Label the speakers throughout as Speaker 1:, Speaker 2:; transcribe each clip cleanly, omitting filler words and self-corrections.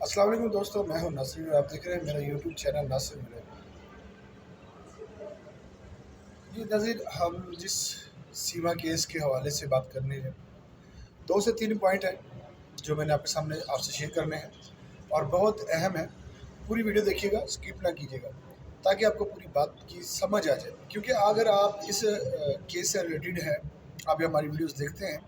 Speaker 1: अस्सलाम वालेकुम दोस्तों, मैं हूं नासिर और आप देख रहे हैं मेरा यूट्यूब चैनल नासिर मिले। जी नज़ीर, हम जिस सीमा केस के हवाले से बात करनी है, 2 से 3 पॉइंट हैं जो मैंने आपके सामने आपसे शेयर करने हैं और बहुत अहम है। पूरी वीडियो देखिएगा, स्किप ना कीजिएगा ताकि आपको पूरी बात की समझ आ जाए। क्योंकि अगर आप इस केस से रिलेटेड हैं, आप ये हमारी वीडियोस देखते हैं,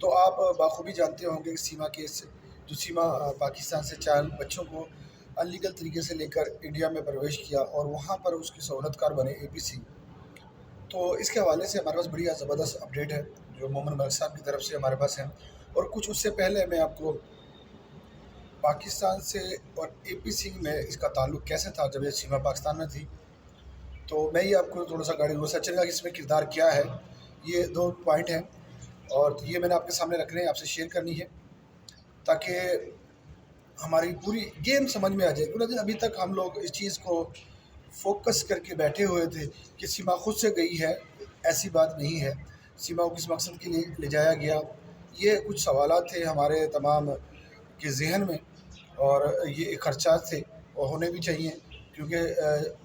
Speaker 1: तो आप बाखूबी जानते होंगे कि सीमा केस से जो सीमा पाकिस्तान से 4 बच्चों को अनलीगल तरीके से लेकर इंडिया में प्रवेश किया और वहाँ पर उसके सहूलतकार बने एपीसी। तो इसके हवाले से हमारे पास बड़ी ज़बरदस्त अपडेट है जो मोमिन मलिक साहब की तरफ से हमारे पास है। और कुछ उससे पहले मैं आपको पाकिस्तान से और एपीसी में इसका ताल्लुक़ कैसे था जब ये सीमा पाकिस्तान में थी, तो मैं ये आपको थोड़ा सा गाड़ी रोसा चलेगा कि इसमें किरदार क्या है। ये 2 पॉइंट हैं और ये मैंने आपके सामने रखने हैं, आपसे शेयर करनी है ताकि हमारी पूरी गेम समझ में आ जाए। क्योंकि अभी तक हम लोग इस चीज़ को फोकस करके बैठे हुए थे कि सीमा खुद से गई है, ऐसी बात नहीं है। सीमा को किस मकसद के लिए ले जाया गया, ये कुछ सवालात थे हमारे तमाम के ज़हन में और ये एक खर्चात थे और होने भी चाहिए। क्योंकि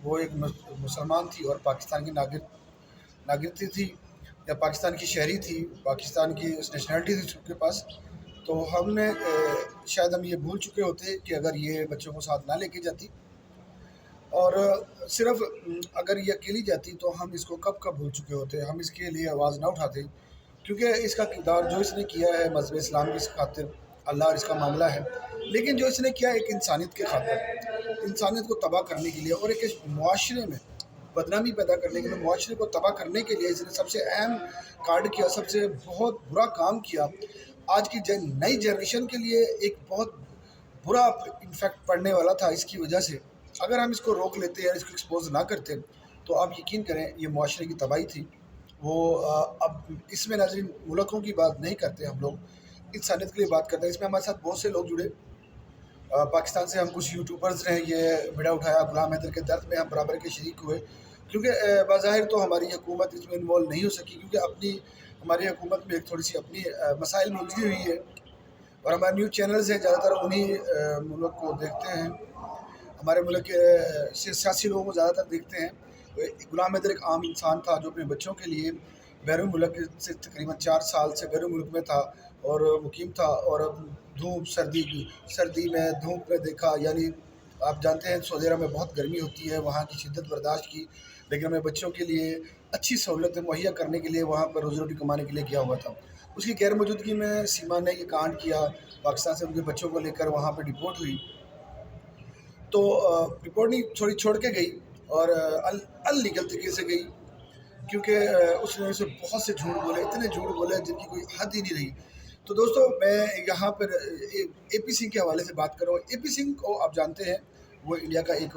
Speaker 1: वो एक मुसलमान थी और पाकिस्तान की नागरिकता थी या पाकिस्तान की शहरी थी, पाकिस्तान की नेशनलिटी थी उसके पास। तो हमने शायद हम ये भूल चुके होते कि अगर ये बच्चों को साथ ना लेके जाती और सिर्फ अगर ये अकेली जाती तो हम इसको कब कब भूल चुके होते, हम इसके लिए आवाज़ ना उठाते। क्योंकि इसका किरदार जो इसने किया है मज़हब इस्लाम की खातिर, अल्लाह और इसका मामला है। लेकिन जो इसने किया एक इंसानियत के खातिर, इंसानियत को तबाह करने के लिए और एक मुआशरे में बदनामी पैदा करने के लिए, मुआशरे को तबाह करने के लिए इसने सबसे अहम कार्ड किया, सबसे बहुत बुरा काम किया। आज की नई जनरेशन के लिए एक बहुत बुरा इम्फेक्ट पड़ने वाला था इसकी वजह से। अगर हम इसको रोक लेते या इसको एक्सपोज ना करते तो आप यकीन करें ये मुआशरे की तबाही थी। वो अब इसमें नाज़रीन मुल्कों की बात नहीं करते, हम लोग इंसानियत के लिए बात करते हैं। इसमें हमारे साथ बहुत से लोग जुड़े। पाकिस्तान से हम कुछ यूट्यूबर्स ने ये बिड़ा उठाया, गुलाम हैदर के दर्द में हम बराबर के शरीक हुए। क्योंकि बज़ाहिर तो हमारी हुकूमत इसमें इन्वॉल्व नहीं हो सकी, क्योंकि हमारी हुकूमत में एक थोड़ी सी अपनी मसाइल में उलझी हुई है और हमारे न्यूज़ चैनल्स हैं ज़्यादातर उन्हीं मुल्क को देखते हैं, हमारे मुल्क के सियासी लोगों को ज़्यादातर देखते हैं। गुलाम हैदर एक आम इंसान था जो अपने बच्चों के लिए बैरून मुल्क से तकरीबन 4 साल से बैरून मुल्क में था और मुकीम था। और धूप सर्दी में धूप में देखा, यानी आप जानते हैं सऊदी अरब में बहुत गर्मी होती है, वहाँ की शिद्दत बर्दाश्त की, लेकिन अपने बच्चों के लिए अच्छी सहूलतें मुहैया करने के लिए वहाँ पर रोज़ी रोटी कमाने के लिए गया हुआ था। उसकी गैर मौजूदगी में सीमा ने ये कांड किया, पाकिस्तान से उनके बच्चों को लेकर वहाँ पर डिपोर्ट हुई। तो रिपोर्ट नहीं छोड़ के गई और अनलीगल तरीके से गई। क्योंकि उसने उसे बहुत से झूठ बोले, इतने झूठ बोले जिनकी कोई हद ही नहीं रही। तो दोस्तों मैं यहाँ पर एपी सिंह के हवाले से बात कर रहा हूँ। एपी सिंह को आप जानते हैं, वो इंडिया का एक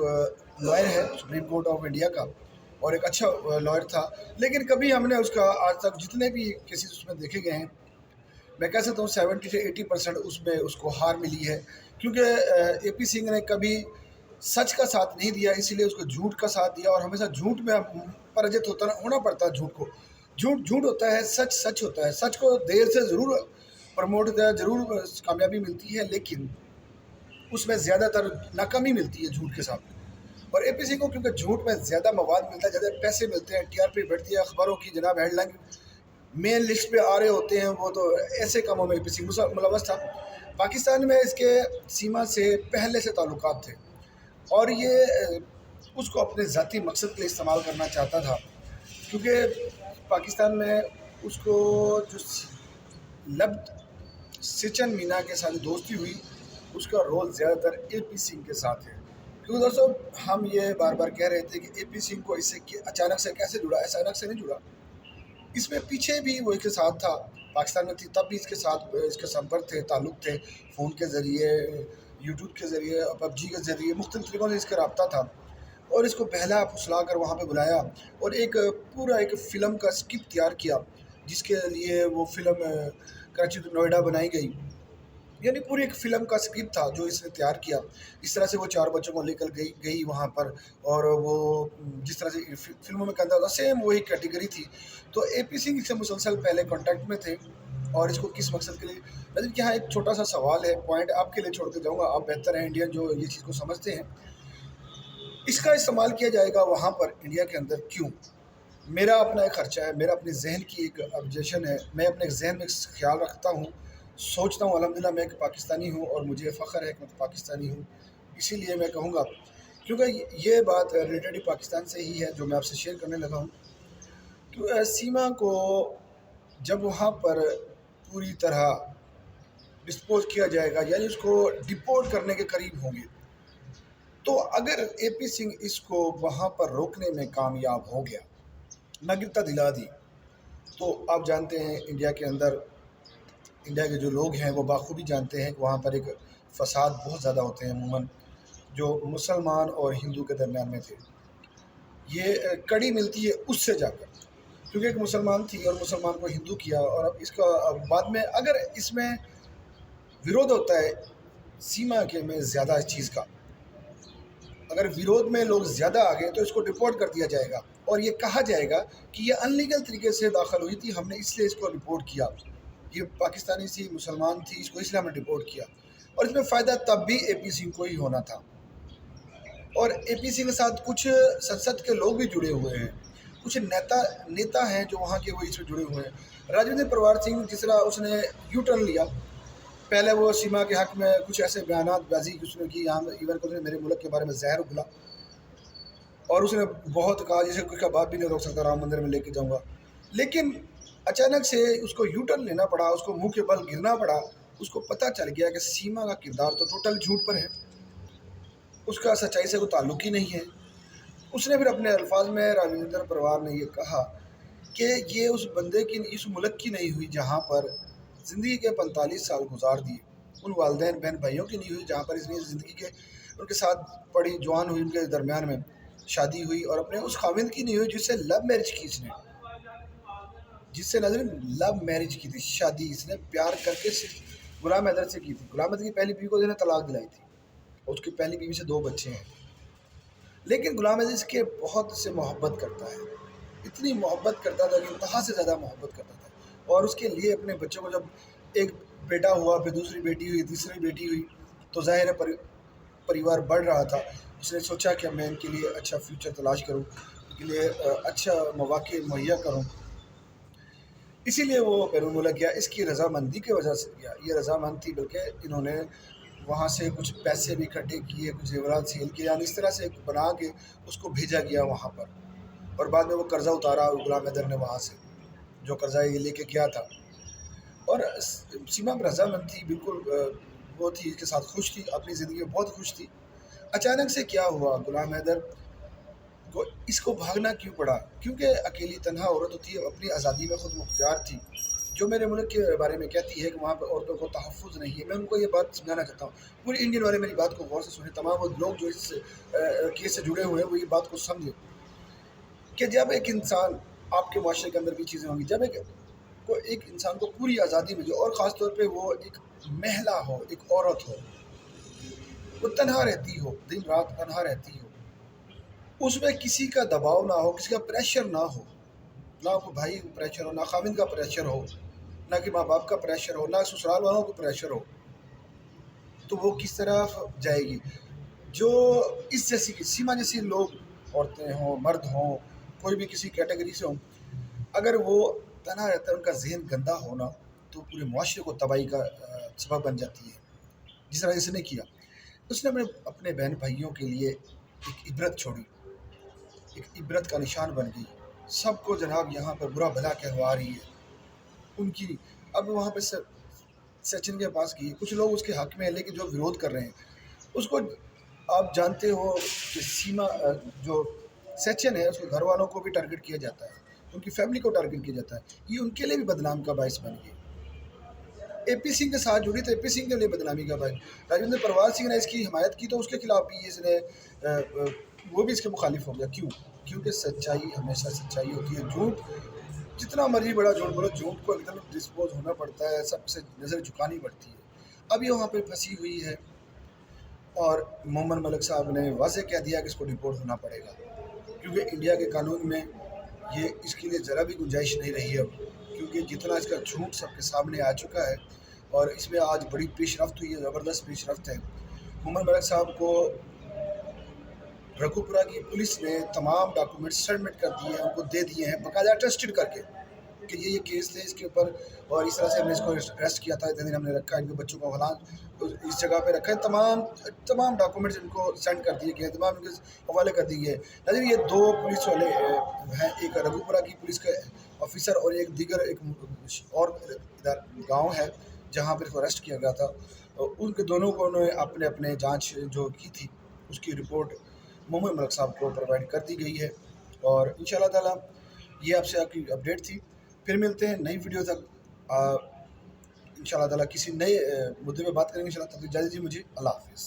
Speaker 1: लॉयर है, सुप्रीम कोर्ट ऑफ इंडिया का, और एक अच्छा लॉयर था। लेकिन कभी हमने उसका आज तक जितने भी केसेस उसमें देखे गए हैं, मैं कह सकता हूँ 70 से 80% उसमें उसको हार मिली है। क्योंकि एपी सिंह ने कभी सच का साथ नहीं दिया, इसीलिए उसको झूठ का साथ दिया और हमेशा झूठ में पराजित होना पड़ता है। झूठ को झूठ होता है, सच होता है। सच को देर से ज़रूर प्रमोट किया, ज़रूर कामयाबी मिलती है, लेकिन उसमें ज़्यादातर नाकामी मिलती है झूठ के साथ। और एपीसी को क्योंकि झूठ में ज़्यादा मवाद मिलता है, ज़्यादा पैसे मिलते हैं, टीआरपी बढ़ती है, अखबारों की जनाब हेडलाइन मेन लिस्ट पे आ रहे होते हैं, वो तो ऐसे कामों में एपीसी मुलव्वस था। पाकिस्तान में इसके सीमा से पहले से ताल्लुकात थे और ये उसको अपने ज़ाती मकसद के लिए इस्तेमाल करना चाहता था। क्योंकि पाकिस्तान में उसको जो लब्द सिचन मीना के साथ दोस्ती हुई, उसका रोल ज़्यादातर एपी सिंह के साथ है। क्योंकि दोस्तों हम ये बार बार कह रहे थे कि एपी सिंह को इससे अचानक से कैसे जुड़ा, अचानक से नहीं जुड़ा, इसमें पीछे भी वो इसके साथ था। पाकिस्तान में थी तब भी इसके साथ इसके संपर्क थे, ताल्लुक़ थे, फ़ोन के ज़रिए, यूट्यूब के ज़रिए, पबजी के ज़रिए, मुख्तलिफ़ तरीक़ों से इसका रब्ता था। और इसको बहला फुसला कर वहाँ पे बुलाया और एक पूरा एक फ़िल्म का स्क्रिप्ट तैयार किया, जिसके लिए वो फ़िल्म कराची टू नोएडा बनाई गई। यानी पूरी एक फ़िल्म का स्क्रिप्ट था जो इसने तैयार किया। इस तरह से वो 4 बच्चों को लेकर गई वहाँ पर, और वो जिस तरह से फ़िल्मों में करता था सेम वही कैटेगरी थी। तो एपी सिंह से मुसलसल पहले कॉन्टैक्ट में थे اور اس کو کس مقصد کے لیے. لیکن یہاں ایک چھوٹا سا سوال ہے, پوائنٹ آپ کے لیے چھوڑ کے جاؤں گا, آپ بہتر ہیں انڈین جو یہ چیز کو سمجھتے ہیں. اس کا استعمال کیا جائے گا وہاں پر انڈیا کے اندر کیوں؟ میرا اپنا ایک خرچہ ہے, میرا اپنے ذہن کی ایک آبجیکشن ہے, میں اپنے ذہن میں خیال رکھتا ہوں, سوچتا ہوں الحمدللہ میں ایک پاکستانی ہوں اور مجھے فخر ہے کہ میں پاکستانی ہوں. اسی لیے میں کہوں گا, کیونکہ یہ بات ریلیٹڈ پاکستان سے ہی ہے جو میں آپ سے شیئر کرنے لگا ہوں, کہ سیما کو جب وہاں پر پوری طرح ڈسپوز کیا جائے گا, یعنی اس کو ڈپورٹ کرنے کے قریب ہوں گے, تو اگر اے پی سنگھ اس کو وہاں پر روکنے میں کامیاب ہو گیا, ناگرتا دلا دی, تو آپ جانتے ہیں انڈیا کے اندر, انڈیا کے جو لوگ ہیں وہ بخوبی جانتے ہیں کہ وہاں پر ایک فساد بہت زیادہ ہوتے ہیں عموماً, جو مسلمان اور ہندو کے درمیان میں تھے. یہ کڑی ملتی ہے اس سے جا کر, کیونکہ ایک مسلمان تھی اور مسلمان کو ہندو کیا, اور اب اس کا بعد میں اگر اس میں ورودھ ہوتا ہے سیما کے میں زیادہ اس چیز کا, اگر ورودھ میں لوگ زیادہ آ گئے تو اس کو ڈپورٹ کر دیا جائے گا, اور یہ کہا جائے گا کہ یہ ان لیگل طریقے سے داخل ہوئی تھی, ہم نے اس لیے اس کو ڈپورٹ کیا, یہ پاکستانی تھی, مسلمان تھی, اس کو اس لیے ہم نے ڈپورٹ کیا. اور اس میں فائدہ تب بھی اے پی سنگھ کو ہی ہونا تھا, اور اے پی سنگھ کے ساتھ کچھ سنسد کے لوگ بھی جڑے ہوئے ہیں, کچھ نیتا ہیں جو وہاں کے وہ اس میں جڑے ہوئے ہیں. راجویندر پروار سنگھ جس طرح اس نے یو ٹرن لیا, پہلے وہ سیما کے حق میں کچھ ایسے بیانات بازی اس نے کی, یہاں ایون کہ اس نے میرے ملک کے بارے میں زہر اگلا, اور اس نے بہت کہا جیسے کوئی کا باپ بھی نہیں روک سکتا, رام مندر میں لے کے جاؤں گا. لیکن اچانک سے اس کو یو ٹرن لینا پڑا, اس کو منہ کے بل گرنا پڑا. اس کو پتہ چل گیا کہ سیما کا کردار تو ٹوٹل جھوٹ پر ہے, اس کا سچائی سے کوئی تعلق ہی نہیں ہے. اس نے پھر اپنے الفاظ میں, راجویندر پروار نے یہ کہا کہ یہ اس بندے کی, اس ملک کی نہیں ہوئی جہاں پر زندگی کے 45 سال گزار دیے, ان والدین بہن بھائیوں کی نہیں ہوئی جہاں پر اس نے زندگی کے ان کے ساتھ پڑی جوان ہوئی, ان کے درمیان میں شادی ہوئی, اور اپنے اس خاوند کی نہیں ہوئی جس سے لو میرج کی اس نے, جس سے ناظرین لو میرج کی تھی, شادی اس نے پیار کر کے صرف غلام حیدر سے کی تھی. غلام حیدر کی پہلی بیوی کو اس نے طلاق دلائی تھی, اور اس کی پہلی بیوی سے 2 بچے ہیں. لیکن غلام حیدر اس کے بہت سے محبت کرتا ہے, اتنی محبت کرتا تھا کہ انتہا سے زیادہ محبت کرتا تھا, اور اس کے لیے اپنے بچوں کو, جب ایک بیٹا ہوا, پھر دوسری بیٹی ہوئی, تیسری بیٹی ہوئی, تو ظاہر ہے پریوار بڑھ رہا تھا. اس نے سوچا کہ میں ان کے لیے اچھا فیوچر تلاش کروں, ان کے لیے اچھا مواقع مہیا کروں, اسی لیے وہ بیرون ملک گیا. اس کی رضامندی کی وجہ سے گیا, یہ رضامند تھی, بلکہ انہوں نے وہاں سے کچھ پیسے بھی اکٹھے کیے, کچھ زیورات سیل کیے, یعنی اس طرح سے بنا کے اس کو بھیجا گیا وہاں پر, اور بعد میں وہ قرضہ اتارا غلام حیدر نے وہاں سے, جو قرضہ یہ لے کے گیا تھا. اور سیما رضامند تھی بالکل, وہ تھی اس کے ساتھ خوش تھی, اپنی زندگی میں بہت خوش تھی. اچانک سے کیا ہوا, غلام حیدر کو اس کو بھاگنا کیوں پڑا؟ کیونکہ اکیلی تنہا عورت ہوتی ہے, اپنی آزادی میں خود مختار تھی, جو میرے ملک کے بارے میں کہتی ہے کہ وہاں پر عورتوں کو تحفظ نہیں ہے. میں ان کو یہ بات سمجھانا چاہتا ہوں, پوری انڈین والے میری بات کو غور سے سنیں, تمام وہ لوگ جو اس کیس سے جڑے ہوئے ہیں وہ یہ بات کو سمجھیں کہ جب ایک انسان, آپ کے معاشرے کے اندر بھی چیزیں ہوں گی, جب ایک انسان کو پوری آزادی ملے, اور خاص طور پہ وہ ایک مہلا ہو, ایک عورت ہو, وہ تنہا رہتی ہو, دن رات تنہا رہتی ہو, اس میں کسی کا دباؤ نہ ہو, کسی کا پریشر نہ ہو, نہ کوئی بھائی کا پریشر ہو, نہ خاوند کا پریشر ہو, نہ کہ ماں باپ کا پریشر ہو, نہ سسرال والوں کو پریشر ہو, تو وہ کس طرح جائے گی؟ جو اس جیسی سیما جیسی لوگ, عورتیں ہوں, مرد ہوں, کوئی بھی کسی کیٹیگری سے ہوں, اگر وہ تنہا رہتا ہے, ان کا ذہن گندا ہونا, تو پورے معاشرے کو تباہی کا سبب بن جاتی ہے. جس طرح اس نے کیا, اس نے اپنے بہن بھائیوں کے لیے ایک عبرت چھوڑی, ایک عبرت کا نشان بن گئی. سب کو جناب یہاں پر برا بھلا کہوا رہی ہے ان کی. اب وہاں پہ سچن کے پاس گئی, کچھ لوگ اس کے حق میں ہیں, لیکن جو ورودھ کر رہے ہیں اس کو, آپ جانتے ہو کہ سیما جو سچن ہے, اس کے گھر والوں کو بھی ٹارگٹ کیا جاتا ہے, ان کی فیملی کو ٹارگٹ کیا جاتا ہے. یہ ان کے لیے بھی بدنام کا باعث بن گئی. اے پی سنگھ کے ساتھ جڑی تو اے پی سنگھ کے لیے بدنامی کا باعث. راجویندر پروار سنگھ نے اس کی حمایت کی تو اس کے خلاف بھی اس نے, وہ بھی اس کے مخالف ہو گیا. کیوں؟ کیونکہ سچائی ہمیشہ سچائی ہوتی ہے. جھوٹ جتنا مرضی بڑا جھوٹ بولو, جھوٹ کو ایک دم ڈسپوز ہونا پڑتا ہے, سب سے نظر جھکانی پڑتی ہے. اب یہ وہاں پہ پھنسی ہوئی ہے, اور محمد ملک صاحب نے واضح کہہ دیا کہ اس کو ڈپورٹ ہونا پڑے گا, کیونکہ انڈیا کے قانون میں یہ اس کے لیے ذرا بھی گنجائش نہیں رہی اب, क्योंकि जितना इसका झूठ सबके सामने आ चुका है और इसमें आज बड़ी पेशरफ्त हुई है, ज़बरदस्त पेशरफ्त है। मोहम्मद मलिक साहब को रघुपुरा की पुलिस ने तमाम डॉक्यूमेंट्स सबमिट कर दिए हैं, उनको दे दिए हैं बाकायदा टेस्टेड करके कि ये केस थे इसके ऊपर, और इस तरह से हमने इसको अरेस्ट किया था, इतने दिन हमने रखा है, इनके बच्चों को फलां इस जगह पे रखा है। तमाम डॉक्यूमेंट्स इनको सेंड कर दिए गए, तमाम इनके हवाले कर दिए गए। लेकिन ये दो पुलिस वाले हैं, एक रघुपुरा की पुलिस के ऑफिसर और एक दीगर एक और इधर गाँव है जहाँ पर इसको अरेस्ट किया गया था। उनके दोनों को उन्होंने अपने अपने जाँच जो की थी उसकी रिपोर्ट मोहम्मद मलिक साहब को प्रोवाइड कर दी गई है। और इंशाल्लाह ताला ये आपसे आपकी अपडेट थी। फिर मिलते हैं नई वीडियो तक, इंशाल्लाह ताला किसी नए मुद्दे पे बात करेंगे इंशाल्लाह। तब तक इजाज़त दीजिए मुझे। अल्लाह हाफ़िज़।